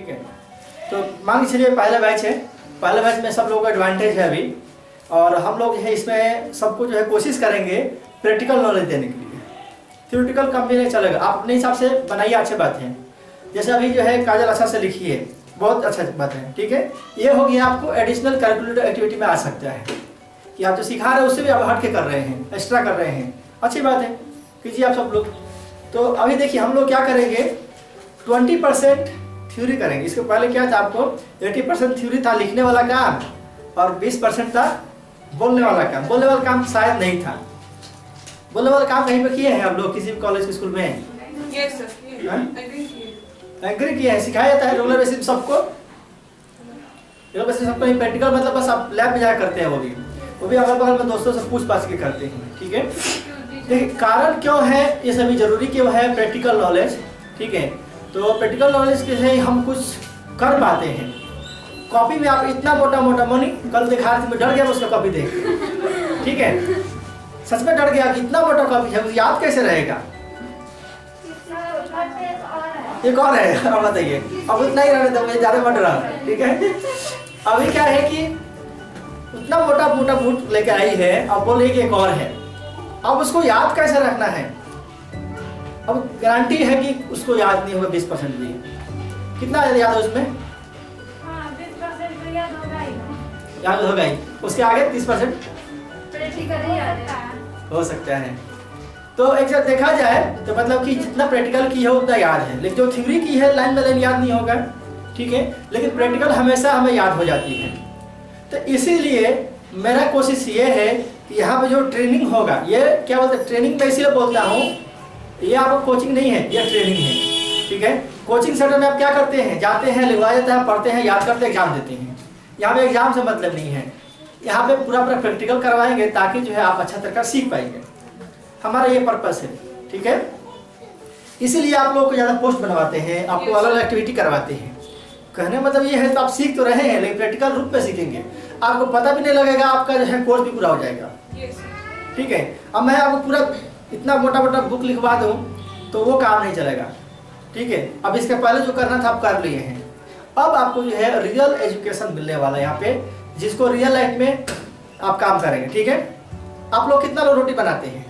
ठीक है। तो मान के चलिए पहला बैच है, पहले बैच में सब लोगों का एडवांटेज है अभी, और हम लोग जो है इसमें सबको जो है कोशिश करेंगे प्रैक्टिकल नॉलेज देने के लिए। थ्योरेटिकल कम भी नहीं चलेगा, आप अपने हिसाब से बनाइए, अच्छी बात है। जैसे अभी जो है काजल अच्छा से लिखिए, बहुत अच्छा बात है, ठीक है। ये हो गया आपको एडिशनल करिकुलर एक्टिविटी में आ सकता है कि आप जो सिखा रहे हैं उससे भी आप हट के कर रहे हैं, एक्स्ट्रा कर रहे हैं, अच्छी बात है, कीजिए आप सब लोग। तो अभी देखिए हम लोग क्या करेंगे, 20% थ्योरी करेंगे। इसके पहले क्या था, आपको 80% थ्योरी था लिखने वाला काम, और 20% था बोलने वाला काम। बोलने वाला काम शायद नहीं था, बोलने वाला काम कहीं पे किए हैं आप लोग किसी भी कॉलेज स्कूल में? यस सर, एग्री किए हैं, सिखाया जाता है रेगुलर बेसिस सबको, रेगुलर बेसिस सबको। प्रैक्टिकल मतलब बस आप लैब में जाकर करते हैं, वो भी अगल बगल में दोस्तों से पूछ पाछ के करते हैं, ठीक है। देखिए कारण क्यों है ये सभी जरूरी क्यों है प्रैक्टिकल नॉलेज, ठीक है। तो प्रैक्टिकल नॉलेज के से हम कुछ कर पाते हैं। कॉपी में आप इतना मोटा मोटा मनी कल दिखा रहे थे, मैं डर गया उसका कॉपी देख, ठीक है, सच में डर गया कि इतना मोटा कॉपी है, याद कैसे रहेगा। एक और है, अब बताइए, अब उतना ही रहने दो, मुझे ज़्यादा मत रहा, ठीक है। अभी क्या है कि उतना मोटा मोटा बुक लेके आई है, अब बोल रही कि एक और है, अब उसको याद कैसे रखना है। अब गारंटी है कि उसको याद नहीं होगा 20% भी, कितना याद है उसमें? 20% याद होगा ही, उसके आगे 30% हो सकता है। तो एक जब देखा जाए तो मतलब कि जितना प्रैक्टिकल की है उतना याद है, लेकिन जो थ्योरी की है लाइन बाय लाइन याद नहीं होगा, ठीक है, लेकिन प्रैक्टिकल हमेशा हमें याद हो जाती है। तो इसीलिए मेरा कोशिश ये है कि यहाँ पे जो ट्रेनिंग होगा, ये क्या बोलते हैं, ट्रेनिंग मैं इसीलिए बोलता हूँ, ये आपको कोचिंग नहीं है, ये ट्रेनिंग है, ठीक है। कोचिंग सेंटर में आप क्या करते हैं, जाते हैं, लिखवा जाता है, पढ़ते हैं, याद करते हैं, एग्जाम देते हैं। यहाँ पे एग्जाम से मतलब नहीं है, यहाँ पे पूरा प्रैक्टिकल करवाएंगे ताकि जो है आप अच्छा तरीका सीख पाएंगे, हमारा ये पर्पस है, ठीक है। इसीलिए आप लोगों को ज़्यादा पोस्ट बनवाते हैं, आपको अलग अलग एक्टिविटी करवाते हैं। कहने मतलब ये है तो आप सीख तो रहे हैं, लेकिन प्रैक्टिकल रूप में सीखेंगे, आपको पता भी नहीं लगेगा, आपका जो है कोर्स भी पूरा हो जाएगा, ठीक है। अब मैं आपको पूरा इतना मोटा मोटा बुक लिखवा दूँ तो वो काम नहीं चलेगा, ठीक है। अब इसके पहले जो करना था आप कर लिए हैं, अब आपको जो है रियल एजुकेशन मिलने वाला है यहाँ पे, जिसको रियल लाइफ में आप काम करेंगे, ठीक है। आप लोग कितना लोग रोटी बनाते हैं?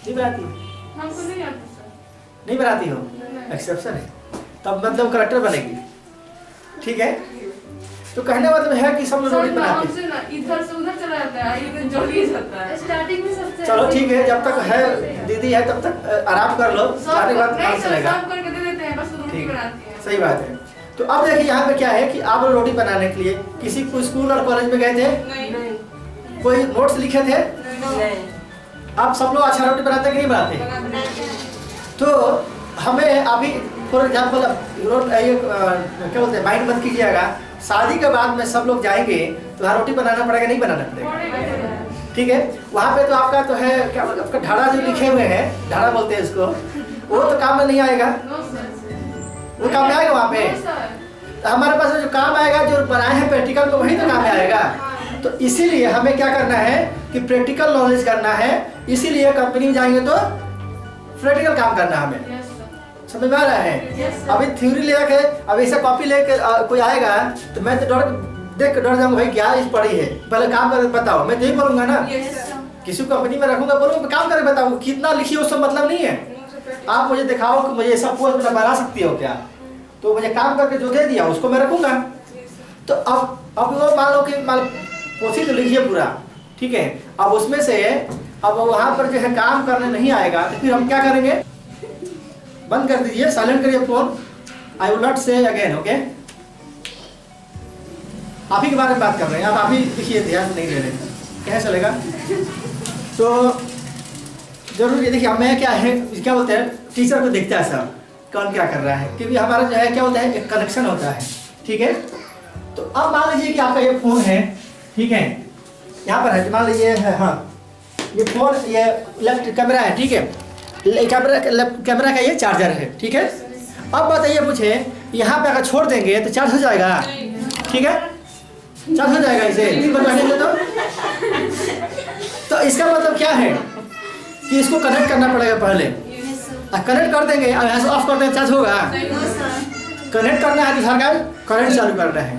नहीं बनाती? हमको नहीं आता सर। नहीं बनाती हो? एक्सेप्शन है, तब मतलब करेक्टर बनेगी, ठीक है। तो कहने मतलब है कि सब लोग रोटी बनाते हैं, इधर से उधर चला जाता है, इधर जोड़ी जाता है। स्टार्टिंग में सबसे चलो ठीक है, जब तक है दीदी है तब तक आराम कर लो, सारी बात काम चलेगा, सब करके दे देते हैं, बस रोटी ठीक बनाती है। सही बात है। तो अब देखिए यहाँ पे क्या है कि आप लोग रोटी बनाने के लिए किसी को स्कूल और कॉलेज में गए थे, नहीं कोई नोट्स लिखे थे? नहीं, आप सब लोग अच्छा रोटी बनाते कि नहीं बनाते? तो हमें अभी फॉर एग्जाम्पल क्या बोलते हैं, माइंड मत कीजिएगा, शादी के बाद में सब लोग जाएंगे तो वहाँ रोटी बनाना पड़ेगा, नहीं बनाना पड़ेगा, ठीक है। वहाँ पे तो आपका तो है क्या बोलते, आपका ढाड़ा जो लिखे हुए हैं, ढाड़ा बोलते हैं इसको, वो तो काम में नहीं आएगा, वो काम में आएगा वहाँ पे। तो हमारे पास जो काम आएगा, जो बनाए हैं प्रैक्टिकल, तो वही तो काम में आएगा। तो इसीलिए हमें क्या करना है कि प्रैक्टिकल नॉलेज करना है, इसीलिए कंपनी में जाएंगे तो प्रैक्टिकल काम करना है हमें, समझ में आ रहा है। अभी थ्योरी ले के अब ऐसा कॉपी लेके कोई आएगा तो मैं तो देख के डर जाऊंगा, भाई क्या इस पढ़ी है, पहले काम करके बताओ, मैं तो यही बोलूंगा ना, किसी कंपनी में रखूंगा, बोलूंगा काम करके बताओ, कितना लिखी हो सब मतलब नहीं है, आप मुझे दिखाओ कि मुझे सब पोस्ट बना सकती हो क्या, तो मुझे काम करके जो दे दिया उसको मैं रखूंगा। तो अब वो मान लो कि पोथी तो लिखिए पूरा, ठीक है, अब उसमें से अब वहाँ पर जो है काम करने नहीं आएगा तो फिर हम क्या करेंगे, बंद कर दीजिए, साइलेंट करिए फोन, आई विल नॉट से अगेन, ओके। आप ही के बारे में बात कर रहे हैं, आप ही लिखिए, ध्यान नहीं दे रहे, क्या चलेगा। तो जरूर ये देखिए, मैं क्या है, क्या बोलते हैं, टीचर को देखता है सब कौन क्या कर रहा है, क्योंकि हमारा जो है क्या होता है, एक कनेक्शन होता है, ठीक है। तो अब मान लीजिए कि आपका ये फोन है, ठीक है, यहाँ पर है, मान लीजिए है, हाँ ये फोन, ये लेफ्ट कैमरा है, ठीक है, कैमरा का ये चार्जर है, ठीक है। अब बताइए मुझे, यहाँ पे अगर छोड़ देंगे तो चार्ज हो जाएगा, ठीक है, चार्ज हो जाएगा इसे, तो इसका मतलब क्या है कि इसको कनेक्ट करना पड़ेगा पहले, कनेक्ट कर देंगे, यहाँ से ऑफ कर देंगे, चार्ज होगा, कनेक्ट करना है दूसरा का करंट चालू करना है,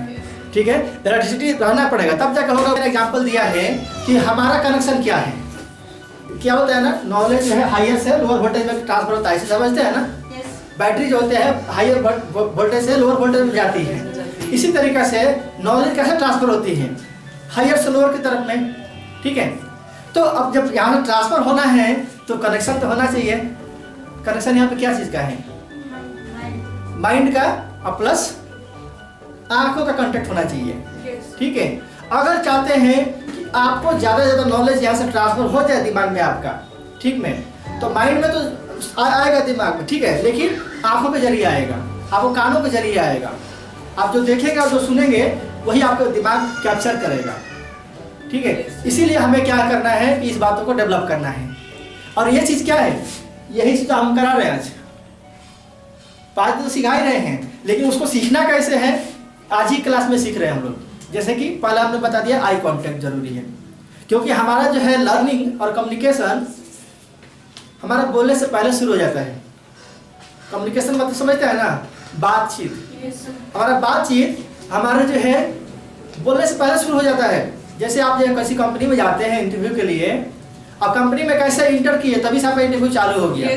ठीक है। इलेक्ट्रिसिटी रहना पड़ेगा तब जाकर होगा। मैंने एग्जांपल दिया है कि हमारा कनेक्शन क्या है, क्या होता है ना, नॉलेज जो है हायर से लोअर वोल्टेज में ट्रांसफर होता है, इसे समझते हैं ना। बैटरी जो होते हैं हायर वोल्टेज से लोअर वोल्टेज में जाती है, इसी तरीके से नॉलेज कैसे ट्रांसफर होती है, हायर से लोअर की तरफ में, ठीक है। तो अब जब यहाँ से ट्रांसफर होना है तो कनेक्शन तो होना चाहिए। कनेक्शन यहाँ पे क्या चीज़ का है, माइंड का और प्लस आंखों का कांटेक्ट होना चाहिए, ठीक है। अगर चाहते हैं कि आपको ज़्यादा से ज़्यादा नॉलेज यहाँ से ट्रांसफर हो जाए दिमाग में आपका, ठीक में, तो माइंड में तो आएगा दिमाग में, ठीक है, लेकिन आंखों के जरिए आएगा, आपको कानों के जरिए आएगा। आप जो देखेंगे और जो सुनेंगे वही आपका दिमाग कैप्चर करेगा, ठीक है। इसीलिए हमें क्या करना है कि इस बातों को डेवलप करना है। और ये चीज़ क्या है, यही चीज़ हम करा रहे हैं आज, बात तो सिखा ही रहे हैं, लेकिन उसको सीखना कैसे है आज ही क्लास में सीख रहे हैं हम लोग। जैसे कि पहले हमने बता दिया आई कांटेक्ट जरूरी है, क्योंकि हमारा जो है लर्निंग और कम्युनिकेशन हमारा बोलने से पहले शुरू हो जाता है। कम्युनिकेशन मतलब समझते हैं ना, बातचीत। हमारा बातचीत हमारा जो है बोलने से पहले शुरू हो जाता है। जैसे आप जो किसी कंपनी में जाते हैं इंटरव्यू के लिए, अब कंपनी में कैसे इंटर किए तभी से आपका इंटरव्यू चालू हो गया।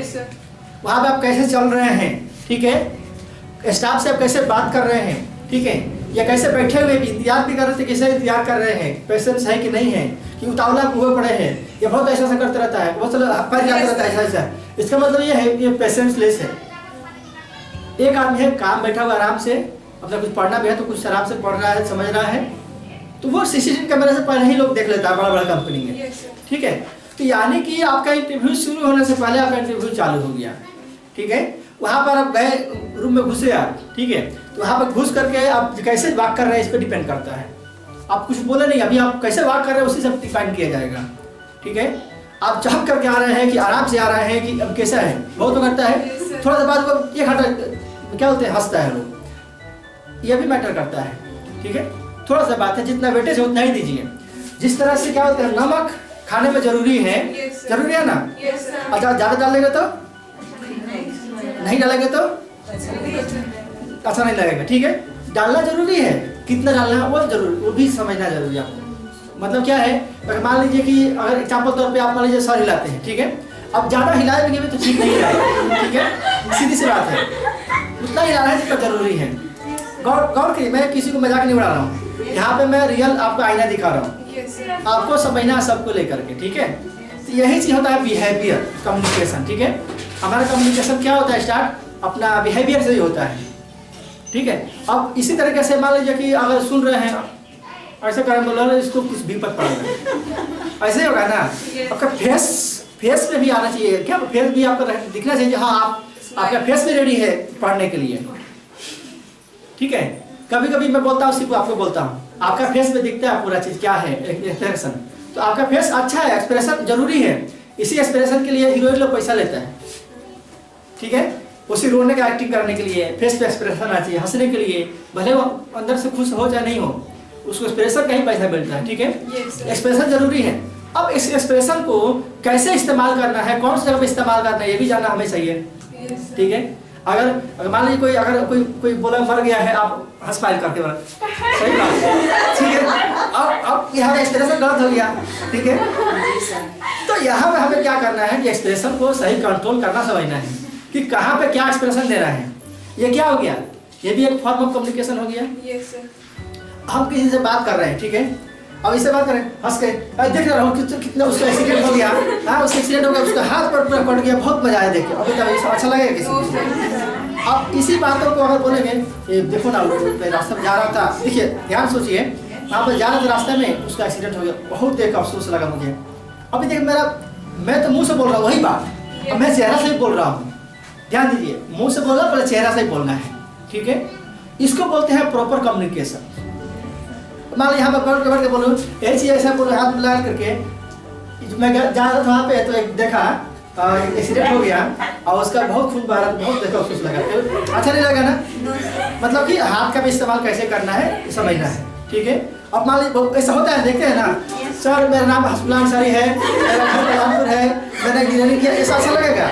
वहाँ पे आप कैसे चल रहे हैं, ठीक है, स्टाफ से आप कैसे बात कर रहे हैं, ठीक है, या कैसे बैठे हुए भी इंतजार भी कर रहे थे, कैसे इंतजार कर रहे हैं, पेशेंस है कि नहीं है, कि उतावला हुए पड़े हैं, या बहुत ऐसा ऐसा करते रहता है, बहुत पर जाता रहता है ऐसा ऐसा। इसका मतलब ये है ये पेशेंस लेस है। एक आदमी है काम बैठा हुआ आराम से, अपना कुछ पढ़ना भी है तो कुछ आराम से पढ़ रहा है, समझ रहा है, तो वो सीसीटीवी कैमरे से पहले ही लोग देख लेता है बड़ा बड़ा कंपनी में, ठीक है। तो यानी कि आपका इंटरव्यू शुरू होने से पहले आपका इंटरव्यू चालू हो गया, ठीक है। वहाँ पर आप गए, रूम में घुसे आप, ठीक है, तो वहाँ पर घुस करके आप कैसे वाक कर रहे हैं इस पर डिपेंड करता है। आप कुछ बोले नहीं, अभी आप कैसे वाक कर रहे हैं उसी से डिपेंड किया जाएगा, ठीक है। आप चहक करके आ रहे हैं कि आराम से आ रहे हैं कि अब कैसा है, बहुत तो करता है, थोड़ा सा बाद को एक घंटा क्या बोलते हैं हंसता है लोग, यह भी मैटर करता है, ठीक है। थोड़ा सा बात है, जितना वेटेज है उतना ही दीजिए। जिस तरह से क्या बोलते हैं नमक खाने में जरूरी है, जरूरी है ना। अच्छा ज़्यादा डाल देंगे तो नहीं डालेंगे तो अच्छा नहीं लगेगा, ठीक है। डालना जरूरी है, कितना डालना है वो जरूरी, वो भी समझना जरूरी है आपको। मतलब क्या है, अगर मान लीजिए कि अगर एग्जाम्पल तौर पे आप मान लीजिए सर हिलाते हैं, ठीक है, अब ज़्यादा हिलाएंगे भी तो ठीक नहीं हिलाएगा, ठीक है, सीधी सी बात है, उतना हिलाना है जितना जरूरी है। गौर करिए, मैं किसी को मजाक नहीं उड़ा रहा हूँ, यहाँ पे मैं रियल आपको आईना दिखा रहा हूँ, आपको समझना सबको लेकर के, ठीक है। तो यही चीज़ होता है बिहेवियर कम्युनिकेशन, ठीक है। हमारा कम्युनिकेशन क्या होता है, स्टार्ट अपना बिहेवियर से ही होता है, ठीक है। अब इसी तरीके से मान लीजिए कि अगर सुन रहे हैं ऐसे करें बोल रहे इसको कुछ विपत पड़ रहा है, ऐसे ही होगा ना। आपका फेस पे भी आना चाहिए, क्या फेस भी आपका दिखना चाहिए, हाँ आपका फेस भी रेडी है पढ़ने के लिए, ठीक है। कभी कभी मैं बोलता हूँ, सिर्फ आपको बोलता हूँ, आपका फेस में दिखता है पूरा चीज़ क्या है, एक्सप्रेशन, तो आपका फेस अच्छा है, एक्सप्रेशन जरूरी है। इसी एक्सप्रेशन के लिए हीरोइन लोग पैसा लेता है, ठीक है, उसी रोने का एक्टिंग करने के लिए फेस पे एक्सप्रेशन आना चाहिए, हंसने के लिए, भले वो अंदर से खुश हो चाहे नहीं हो, उसको एक्सप्रेशन का ही पैसा मिलता है, ठीक है। एक्सप्रेशन जरूरी है। अब इस एक्सप्रेशन को कैसे इस्तेमाल करना है, कौन सी जगह पे इस्तेमाल करना है, ये भी जानना हमें चाहिए, ठीक है। अगर मान लीजिए कोई बोला मर गया है, आप हंस स्माइल करके बोला, सही बात है, ठीक है। अब यहाँ एक्सप्रेशन गलत हो गया, ठीक है। तो यहाँ पे हमें क्या करना है कि एक्सप्रेशन को सही कंट्रोल करना समझना है कि कहाँ पे क्या एक्सप्रेशन देना है। ये क्या हो गया, ये भी एक फॉर्म ऑफ कम्युनिकेशन हो गया। हम किसी से बात कर रहे हैं, ठीक है, अब इससे बात करें हंस के, देख रहा हूँ कितना उसका एक्सीडेंट हो गया, हाँ उसका एक्सीडेंट हो गया, उसका हाथ पर पूरा कट गया, बहुत मजा आया देख के, अभी तक अच्छा लगेगा किसी को। अब इसी बातों को अगर बोलेंगे, ये देखो ना रास्ते में जा रहा था, देखिए ध्यान सोचिए, वहाँ पर जा रहा था रास्ते में उसका एक्सीडेंट हो गया, बहुत देर का अफसोस लगा मुझे। अभी देख मैं तो मुँह से बोल रहा हूँ वही बात, अब मैं चेहरा से ही बोल रहा हूँ, ध्यान दीजिए, मुँह से बोलना पहले चेहरा से ही बोलना है, ठीक है। इसको बोलते हैं प्रॉपर कम्युनिकेशन। मान लो यहाँ पर बैठ के बोलो, यही चीज़ ऐसा बोलो, हाथ मिला करके, मैं जा रहा था वहाँ पे तो एक देखा एक्सीडेंट हो गया और उसका बहुत खून बह रहा, बहुत देखा अफसोस लगा, अच्छा नहीं लगा ना। मतलब कि हाथ का भी इस्तेमाल कैसे करना है समझना है, ठीक है। अब मान लीजिए ऐसा होता है, देखते हैं ना, सर मेरा नाम हसबुल्ला अंसारी है, मेरा घर कलामपुर है, मैंने इंजीनियरिंग किया, ऐसा अच्छा लगेगा।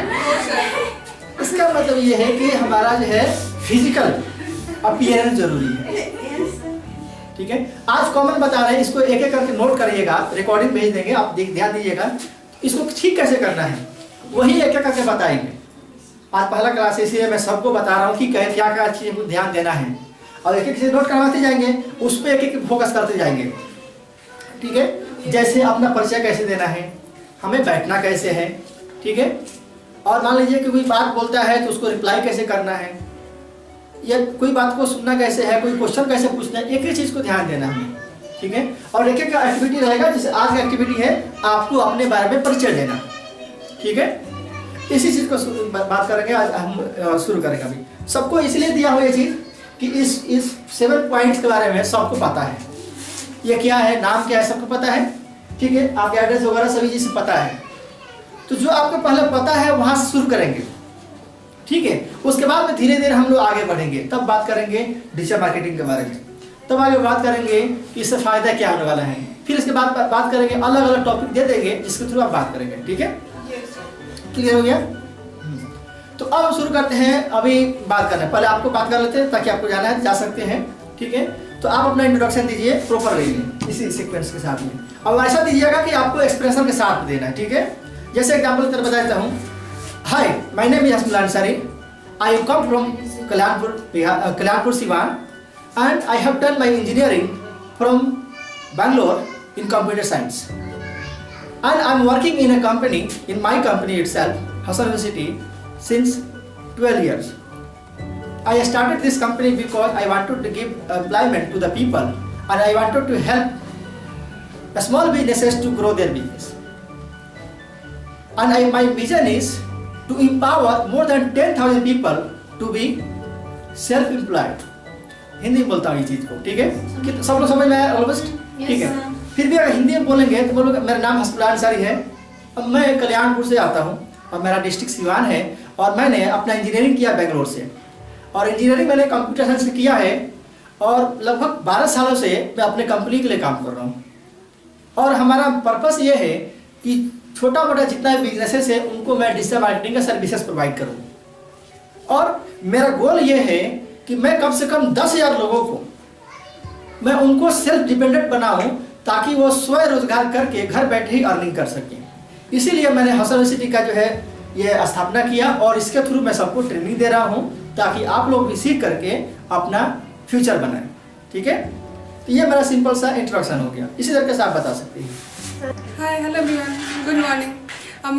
इसका मतलब ये है कि हमारा जो है फिजिकल अपीयरेंस जरूरी है। ठीक है, आज कॉमन बता रहे हैं, इसको एक एक करके नोट करिएगा, रिकॉर्डिंग भेज देंगे, आप ध्यान दीजिएगा इसको ठीक कैसे करना है, वही एक एक करके बताएंगे। आज पहला क्लास है इसलिए मैं सबको बता रहा हूँ कि क्या क्या चीज़ को ध्यान देना है, और एक एक चीज नोट करवाते जाएंगे, उस पर एक एक फोकस करते जाएंगे। ठीक है, जैसे अपना परिचय कैसे देना है, हमें बैठना कैसे है, ठीक है, और मान लीजिए कि कोई बात बोलता है तो उसको रिप्लाई कैसे करना है, या कोई बात को सुनना कैसे है, कोई क्वेश्चन कैसे पूछना है, एक एक चीज़ को ध्यान देना है। ठीक है, और एक एक एक्टिविटी रहेगा, जैसे आज का एक्टिविटी है आपको अपने बारे में परिचय देना। ठीक है, इसी चीज़ को बात करेंगे आज हम, शुरू करेंगे। अभी सबको इसलिए दिया हुआ ये चीज़ कि इस 7 पॉइंट्स के बारे में सबको पता है, ये क्या है, नाम क्या है, सबको पता है। ठीक है, आपके एड्रेस वगैरह सभी चीज़ पता है, तो जो आपको पहले पता है वहाँ से शुरू करेंगे। ठीक है, उसके बाद में धीरे धीरे हम लोग आगे बढ़ेंगे, तब बात करेंगे डिजिटल मार्केटिंग के बारे में, तब आगे बात करेंगे कि इससे फ़ायदा क्या होने वाला है, फिर इसके बाद बात करेंगे, अलग अलग टॉपिक दे देंगे जिसके थ्रू आप बात करेंगे। ठीक है, क्लियर हो गया? तो अब हम शुरू करते हैं अभी बात करना, पहले आपको बात कर लेते हैं ताकि आपको जाना है जा सकते हैं। ठीक है, तो आप अपना इंट्रोडक्शन दीजिए प्रॉपर वे इसी सीक्वेंस के साथ में, अब ऐसा दीजिएगा कि आपको एक्सप्रेशन के साथ देना है। ठीक है, जैसे एग्जाम्पल की तरह बता देता हूँ, hi my name is Hasmul Ansari, I come from Kalyanpur Siwan and I have done my engineering from Bangalore in computer science, and I am working in a company, in my company itself, Hassan University, since 12 years. I started this company because I wanted to give employment to the people, and I wanted to help small businesses to grow their business. And my vision is to empower more than 10,000 people to be self-employed. Hindi में बोलता हूँ ये चीज़ को। ठीक है, कि सब लोग समझ में आया ऑलमोस्ट? ठीक है, फिर भी अगर हिंदी में बोलेंगे तो बोलोगे मेरा नाम हसमुल अंसारी है, अब मैं कल्याणपुर से आता हूँ और मेरा डिस्ट्रिक्ट सिवान है, और मैंने अपना इंजीनियरिंग किया बेंगलोर से, और इंजीनियरिंग मैंने कंप्यूटर साइंस से किया है, और लगभग 12 सालों से मैं अपने कंपनी के लिए काम कर रहा हूँ। और हमारा पर्पस ये है कि छोटा मोटा जितना भी बिजनेसेस है उनको मैं डिजिटल मार्केटिंग का सर्विसेज प्रोवाइड करूँ, और मेरा गोल ये है कि मैं कम से कम 10,000 लोगों को मैं उनको सेल्फ डिपेंडेंट बनाऊं, ताकि वो स्वरोजगार करके घर बैठे ही अर्निंग कर सकें। इसीलिए मैंने हसन यूनिवर्सिटी का जो है ये स्थापना किया, और इसके थ्रू मैं सबको ट्रेनिंग दे रहा हूं ताकि आप लोग भी सीख करके अपना फ्यूचर बनाएं। ठीक है, तो ये मेरा सिंपल सा इंट्रोडक्शन हो गया, इसी तरीके से आप बता सकते हैं। Hi hello everyone, good morning.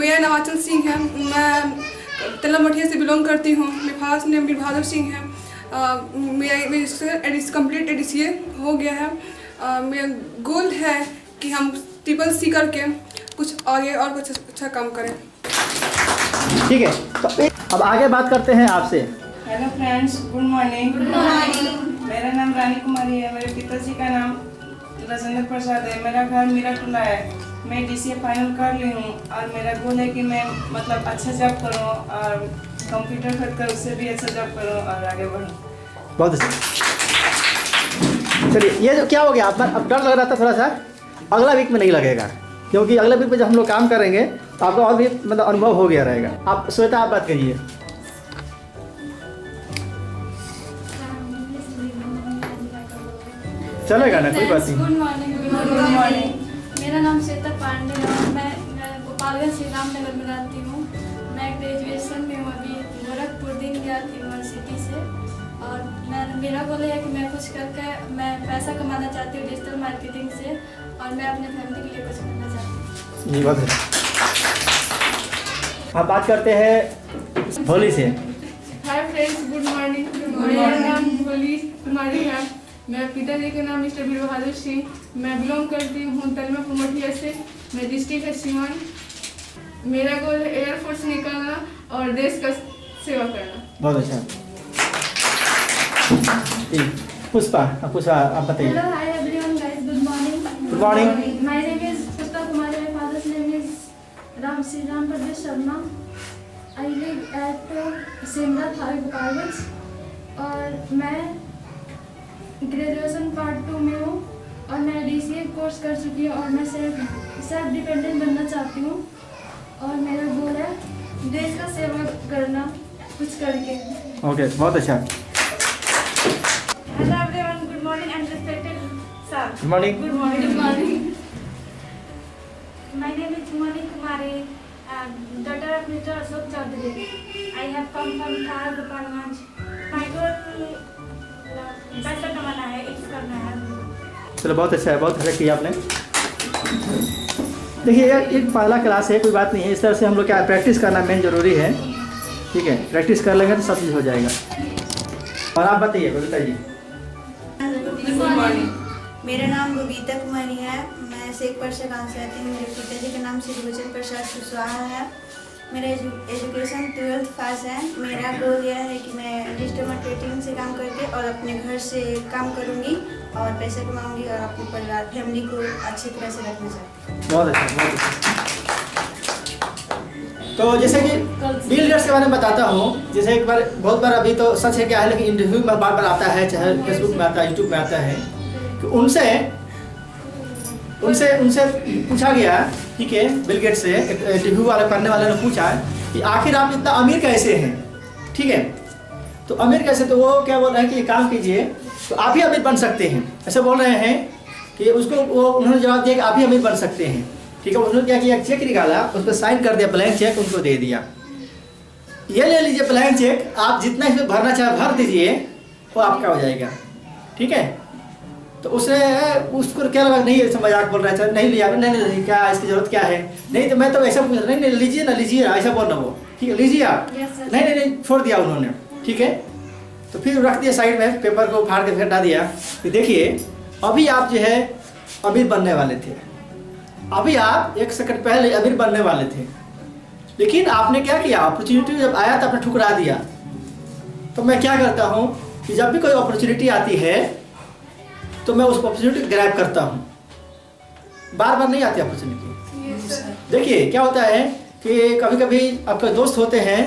मेरा नाम आंचल सिंह है, मैं तलमठिया से बिलोंग करती हूँ। मेरे फादर नेम वीर बहादुर सिंह है। मेरा कंप्लीट एडीसीए हो गया है। मेरा गोल है कि हम CCC करके कुछ आगे और कुछ अच्छा काम करें। ठीक है, तो अब आगे बात करते हैं आपसे। Hello friends, good morning. मेरा नाम रानी कुमारी है। मेरे पिताजी का नाम राजेंद्र प्रसाद है। मेरा घर मीराटुला है। मैं DCA फाइनल कर ली हूँ, और मेरा गोल है कि मैं मतलब अच्छा जॉब करूँ, और कंप्यूटर खरीद कर उससे भी अच्छा जॉब करूँ और आगे बढ़ूँ। बहुत अच्छा, चलिए ये जो क्या हो गया, अब डर लग रहा था थोड़ा सा, अगला वीक में नहीं लगेगा, क्योंकि अगले वीक में जब हम लोग काम करेंगे तो आपको और भी मतलब अनुभव हो गया रहेगा। आप श्वेता आप बात करिए। चलेगा ना, कोई बात नहीं। Good morning. मेरा नाम श्वेता पांडे है। मैं गोपालगंज श्री रामनगर में रहती हूँ। मैं ग्रेजुएशन में हूँ अभी गोरखपुर दीनदयाल यूनिवर्सिटी से, और मेरा गोल है कि मैं कुछ करके मैं पैसा कमाना चाहती हूँ डिजिटल मार्केटिंग से, और मैं अपने फैमिली के लिए कुछ करना चाहती हूँ। जी बहुत है। आप बात करते हैं भोली से। Hi friends, good morning. मेरा नाम भोली कुमारी है। मेरे पिताजी का नाम मिस्टर वीर बहादुर सिंह। मैं बिलोंग करती हूँ तलमठिया मठिया से। मैं डिस्ट्रिक्ट है सिवान। मेरा गोल है एयरफोर्स निकालना और देश का सेवा करना। बहुत अच्छा। पुष्पा आप बताइए। Hello, hi everyone, guys. Good morning. Good morning. My name is Pushpa Kumari. My father's name is Ram Pradesh Sharma. I live at Simla, Gopalanganj, और मैं ग्रेजुएशन पार्ट 2 में हूँ, और मैं DCA कोर्स कर चुकी हूँ, और मैं सेल्फ डिपेंडेंट बनना चाहती हूँ, और मेरा गोल है देश का सेवा करना कुछ करके। ओके, बहुत अच्छा। Hello everyone, good morning and respected sir. Good morning. Good morning. My name is Jumani Kumari, daughter of Mr. Ashok Chaudhary. I have come from Thar, Gopalganj. My goal पैसा कमाना है, एक्स करना है। चलो बहुत अच्छा है, बहुत अच्छा किया आपने। देखिए एक पहला क्लास है, कोई बात नहीं है। इस तरह से हम लोग क्या प्रैक्टिस करना मेन ज़रूरी है, ठीक है। प्रैक्टिस कर लेंगे तो सब चीज़ हो जाएगा। और आप बताइए बबीता जी। Good morning. मेरा नाम बबीता कुमारी है, मैं शेखपुर से गाँव से आती हूँ। मेरे पिताजी का नाम श्री गुलशन प्रसाद कुशवाहा है। मेरा एजुकेशन 12th पास है। मेरा गोल यह है कि मैं डिजिटल मार्केटिंग से काम करके और अपने घर से काम करूँगी और पैसा कमाऊँगी और अपने परिवार फैमिली को अच्छी तरह से रखना चाहती हूँ। बहुत अच्छा, बहुत अच्छा। तो जैसे कि बिल गेट्स के बारे में बताता हूँ। जैसे एक बार बहुत बार अभी तो सच है क्या है, लेकिन इंटरव्यू में बार बार आता है, चाहे फेसबुक में आता है, यूट्यूब में आता है कि उनसे पूछा गया, ठीक है, बिल गेट्स से इंटरव्यू वाले करने वाले ने पूछा कि आखिर आप इतना अमीर कैसे हैं, ठीक है। तो अमीर कैसे, तो वो क्या बोल रहे हैं कि ये काम कीजिए तो आप ही अमीर बन सकते हैं, ऐसे बोल रहे हैं कि उसको वो उन्होंने जवाब दिया कि आप ही अमीर बन सकते हैं, ठीक है। उन्होंने क्या किया, चेक निकाला, उस पर साइन कर दिया, ब्लैंक चेक उनको दे दिया। ये ले लीजिए ब्लैंक चेक, आप जितना इसमें भरना चाहे भर दीजिए, वो आपका हो जाएगा, ठीक है। तो उसको क्या लगा, नहीं ऐसा मजाक बोल रहा है, नहीं लिया, नहीं क्या इसकी जरूरत क्या है, नहीं तो मैं तो ऐसा पूछ रहा, नहीं लीजिए ना, लीजिए ऐसा बोलना वो, ठीक है, लीजिए आप। नहीं छोड़ दिया उन्होंने, ठीक है। तो फिर रख दिया साइड में, पेपर को फाड़ के हटा दिया कि देखिए अभी आप जो है अमीर बनने वाले थे, अभी आप 1 सेकंड पहले अमीर बनने वाले थे, लेकिन आपने क्या किया, अपॉर्चुनिटी जब आया तो आपने ठुकरा दिया। तो मैं क्या करता हूँ कि जब भी कोई अपॉर्चुनिटी आती है तो मैं उस अपॉर्चुनिटी ग्रैब करता हूँ, बार बार नहीं आती अपॉर्चुनिटी। देखिए क्या होता है कि कभी कभी आपके दोस्त होते हैं,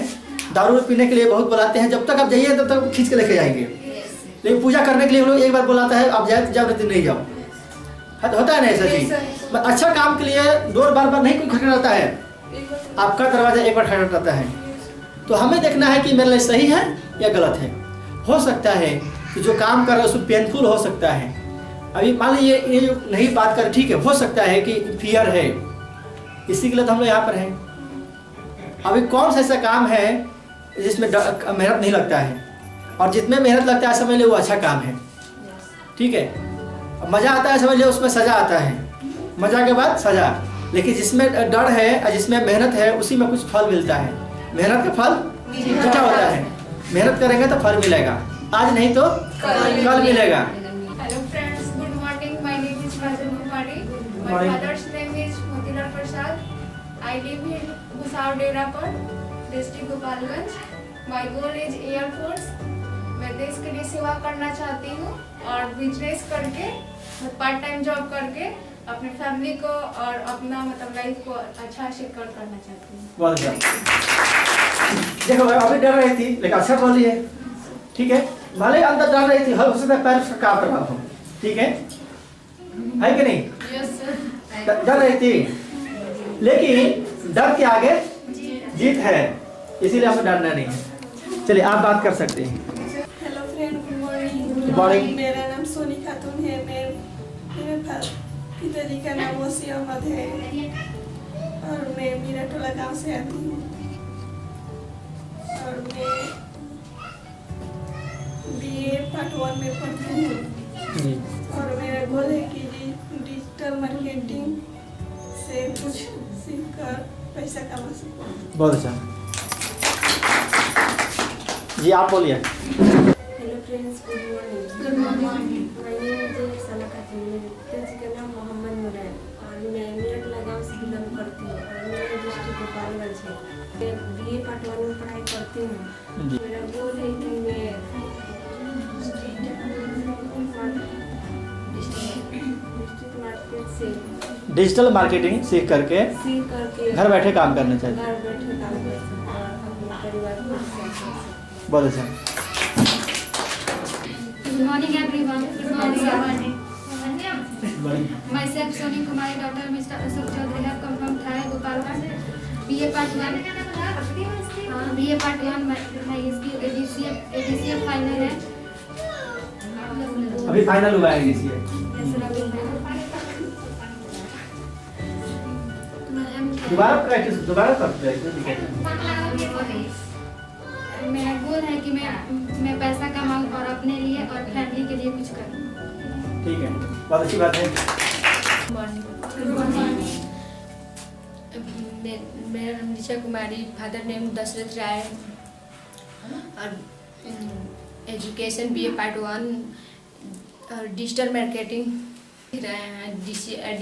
दारू पीने के लिए बहुत बुलाते हैं, जब तक आप जाइए तब तक खींच के लेके जाएंगे, लेकिन पूजा करने के लिए लोग एक बार बुलाता है, आप जाए जब नहीं जाओ, होता है ना ऐसा चीज। अच्छा काम के लिए डोर बार बार नहीं कोई खटखटाता है, आपका दरवाजा एक बार खटखटाता है। तो हमें देखना है कि मेरे लिए सही है या गलत है। हो सकता है कि जो काम कर रहा है उसको पेनफुल हो सकता है। अभी मान लीजिए ये जो नहीं बात कर, ठीक है, हो सकता है कि फियर है, इसी के लिए तो हम लोग यहाँ पर हैं। अभी कौन सा ऐसा काम है जिसमें मेहनत नहीं लगता है, और जितने मेहनत लगता है समझ लो वो अच्छा काम है, ठीक है। मज़ा आता है समझ लो उसमें सज़ा आता है, मज़ा के बाद सज़ा। लेकिन जिसमें डर है और जिसमें मेहनत है उसी में कुछ फल मिलता है। मेहनत का फल क्या होता है, मेहनत करेंगे तो फल मिलेगा, आज नहीं तो कल मिलेगा। Hello friends, good morning. My name is Rajat Kumari. My father's name is Motilal Prasad. I live in Bhusar Derapur, district Gopalganj. My goal is Air Force. मैं देश के लिए सेवा करना चाहती हूँ और बिजनेस करके, पार्ट टाइम जॉब करके अपनी फैमिली को और अपना मतलब लाइफ को अच्छा सिक्योर करना चाहती हूँ। बहुत अच्छा। देखो अभी डर रही थी लेकिन अच्छा बोली है, ठीक है। भले अंदर डर रही थी, हर हो सकता है पैर का प्रभाव हो, ठीक है कि नहीं? Yes sir. डर रही थी, लेकिन डर के आगे जीत है, इसीलिए हमें डरना नहीं है। चलिए आप बात कर सकते हैं। Hello friend, good morning. Morning. मेरा नाम सोनी खातून है। मेरे पिताजी का नाम वसी अहमद है और मैं मीराटोला गांव से आती हूँ और मैं BA पार्ट 1 में पढ़ती हूँ और मेरा गोल है कि डिजिटल मार्केटिंग से कुछ सीखकर पैसा कमा सकूँ। बहुत अच्छा जी, आप बोलिए। Hello friends, good morning. My name is Sana Khatoon. मेरे पिताजी का नाम मोहम्मद मुराद और मैं मीराटोला गांव से बिलोंग करती हूँ और मेरा डिस्ट्रिक्ट गोपालगंज है। मैं BA पार्ट 1 में पढ़ाई करती हूँ। मेरा गोल है कि मैं डिजिटल मार्केटिंग सीख करके घर बैठे काम करना चाहिए। घर बैठे काम कर सकूँ और अपने परिवार को सहायता कर सकूँ। बहुत अच्छा। Good morning everyone. Good morning. Myself Soni Kumari, daughter of Mr. Ashok Chaudhary, have come from Thai, Gopalganj. BA Part 1. BA Part 1 my ADCF final है। अभी फाइनल हुआ है DCA। दोबारा प्रैक्टिस दोबारा करते हैं। मेरा गोल है कि मैं पैसा कमाऊं और अपने लिए और फैमिली के लिए कुछ करूं। ठीक है, बहुत अच्छी बात है। मेरा नाम निशा कुमारी, फादर नेम दशरथ राय, और एजुकेशन BA पार्ट 1 और डिजिटल मार्केटिंग रहे हैं। DCA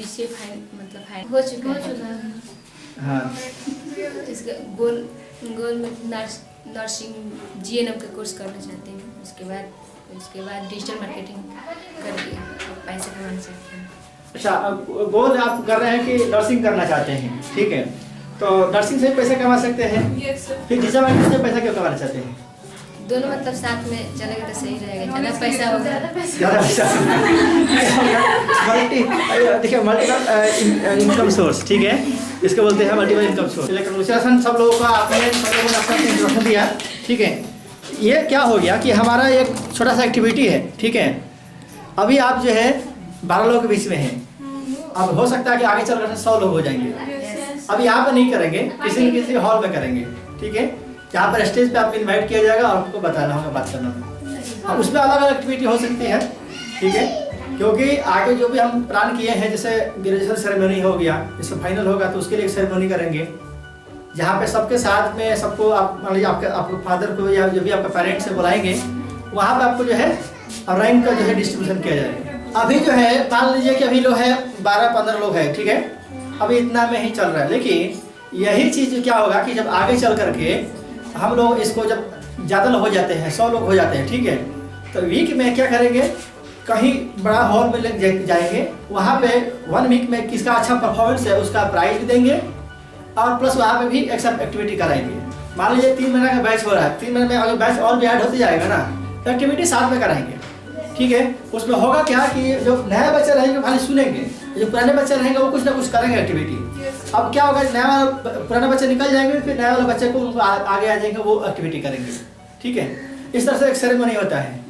मतलब फाइन हो चुका है। हाँ, इसका गोल में नर्सिंग GNM का कोर्स करना चाहती हूँ। उसके बाद डिजिटल मार्केटिंग करके पैसे कमाना चाहती हूँ। अच्छा, गोल आप कर रहे हैं कि नर्सिंग करना चाहते हैं, ठीक है। तो नर्सिंग से पैसे कमा सकते हैं, फिर डिजिटल मार्केटिंग से पैसा क्यों कमाना चाहते हैं? दोनों मतलब साथ में चलेगा तो सही रहेगा, ज़्यादा पैसा होगा। ज़्यादा पैसा देखिए, मल्टीपल इनकम सोर्स, ठीक है, इसको बोलते हैं मल्टीपल इनकम सोर्स। कंग्रेचुलेसन सब लोगों का, सब लोगों ने अपना इंट्रोडक्शन दिया, ठीक है। ये क्या हो गया कि हमारा एक छोटा सा एक्टिविटी है, ठीक है। अभी आप जो है 12 लोगों के बीच में हैं, अब हो सकता है कि आगे चल कर 100 लोग हो जाएंगे। अब यहाँ पर नहीं करेंगे, किसी न किसी हॉल में करेंगे, ठीक है। यहाँ पर स्टेज पे आपको इनवाइट किया जाएगा और आपको बताना होगा, बात करना होगा। अब उसमें अलग अलग एक्टिविटी हो सकती है, ठीक है, क्योंकि आगे जो भी हम प्लान किए हैं, जैसे ग्रेजुएशन सेरेमनी हो गया, जैसे फाइनल होगा तो उसके लिए एक सेरेमनी करेंगे, जहाँ पे सबके साथ में सबको आप मान लीजिए आपके फादर को या जो भी आपके पेरेंट्स से बुलाएंगे, वहाँ पे आपको जो है रैंक का जो है डिस्ट्रीब्यूशन किया जाएगा। अभी जो है मान लीजिए कि अभी लोग है 12-15 लोग हैं, ठीक है, अभी इतना में ही चल रहा है। लेकिन यही चीज़ क्या होगा कि जब आगे चल करके हम लोग इसको जब ज़्यादा लोग हो जाते हैं, 100 लोग हो जाते हैं, ठीक है, तो वीक में क्या करेंगे, कहीं बड़ा हॉल में जाएंगे, वहाँ पे 1 वीक में किसका अच्छा परफॉर्मेंस है उसका प्राइज भी देंगे और प्लस वहाँ पे भी एक सब एक्टिविटी कराएंगे। मान लीजिए 3 महीने का बैच हो रहा है, 3 महीने में अगर बैच और भी ऐड होते जाएगा ना, तो एक्टिविटी साथ में कराएंगे, ठीक है। उसमें होगा क्या कि जो नया बच्चे रहेंगे खाली सुनेंगे, जो पुराने बच्चे रहेंगे वो कुछ ना कुछ करेंगे एक्टिविटी। अब क्या होगा, नया वाला पुराने बच्चे निकल जाएंगे, फिर नया वाला बच्चे को उनको आगे आ जाएंगे, वो एक्टिविटी करेंगे, ठीक है। इस तरह से एक सेरेमनी होता है।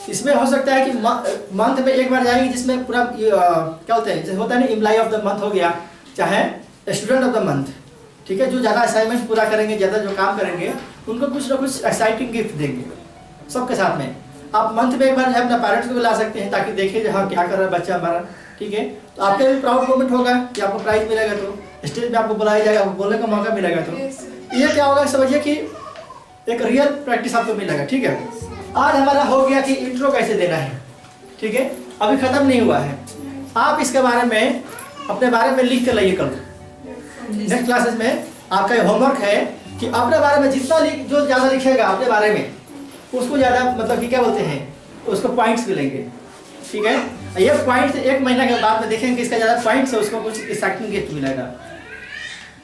इसमें हो सकता है कि मंथ में एक बार जाएंगे, जिसमें पूरा क्या होता है, जैसे होता है ना, एम्प्लॉय ऑफ द मंथ हो गया, चाहे स्टूडेंट ऑफ द मंथ, ठीक है। जो ज़्यादा असाइनमेंट पूरा करेंगे, ज़्यादा जो काम करेंगे, उनको कुछ ना कुछ एक्साइटिंग गिफ्ट देंगे सबके साथ में। आप मंथ में एक बार जो है अपना पेरेंट्स को भी ला सकते हैं, ताकि देखें जो हाँ क्या कर रहा है बच्चा हमारा, ठीक है। तो आपके भी प्राउड मोमेंट होगा कि आपको प्राइज मिलेगा, तो स्टेज पे आपको बुलाया जाएगा, आपको बोलने का मौका मिलेगा। तो ये क्या होगा, समझिए कि एक रियल प्रैक्टिस आपको मिलेगा, ठीक है। आज हमारा हो गया कि इंट्रो कैसे देना है, ठीक है, अभी ख़त्म नहीं हुआ है। आप इसके बारे में अपने बारे में लिख कर लाइए कल नेक्स्ट क्लासेस में। आपका ये होमवर्क है कि अपने बारे में जितना जो ज़्यादा लिखेगा अपने बारे में, उसको ज़्यादा मतलब कि क्या बोलते हैं, उसको पॉइंट्स मिलेंगे, ठीक है। ये पॉइंट्स 1 महीना के बाद में देखेंगे कि इसका ज़्यादा पॉइंट्स है, उसको कुछ एक्साइटिंग गिफ्ट मिलेगा,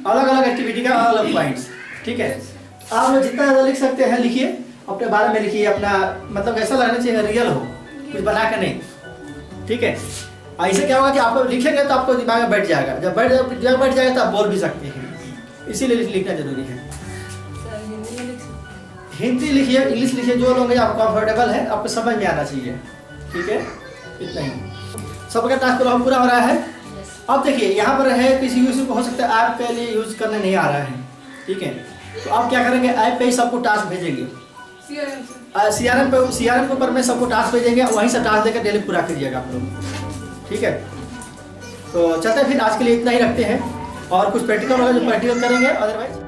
अलग अलग एक्टिविटी का अलग अलग पॉइंट्स, ठीक है। आप लोग जितना ज़्यादा लिख सकते हैं लिखिए, अपने बारे में लिखिए, अपना मतलब ऐसा लगना चाहिए रियल हो, कुछ बना के नहीं, ठीक है। ऐसे क्या होगा कि आप लिखेंगे तो आपको दिमाग में बैठ जाएगा, जब बैठ जाएगा तो आप बोल भी सकते हैं, इसीलिए लिखना जरूरी है। हिंदी लिखिए, इंग्लिश लिखिए, जो लोग आपको कंफर्टेबल है, आपको समझ में आना चाहिए, ठीक है। इतना ही सबका टास्क पूरा हो रहा है। अब देखिए यहाँ पर है, किसी यूजर को हो सकता है ऐप के लिए यूज करने नहीं आ रहा है, ठीक है। तो आप क्या करेंगे, ऐप पे ही सबको टास्क भेजेंगे, CRM के ऊपर में सबको टास्क भेजेंगे, वहीं से टास्क देकर डेली पूरा कीजिएगा आप लोग, ठीक है। तो चलते फिर आज के लिए इतना ही रखते हैं, और कुछ प्रैक्टिकल होगा जो प्रैक्टिकल करेंगे, अदरवाइज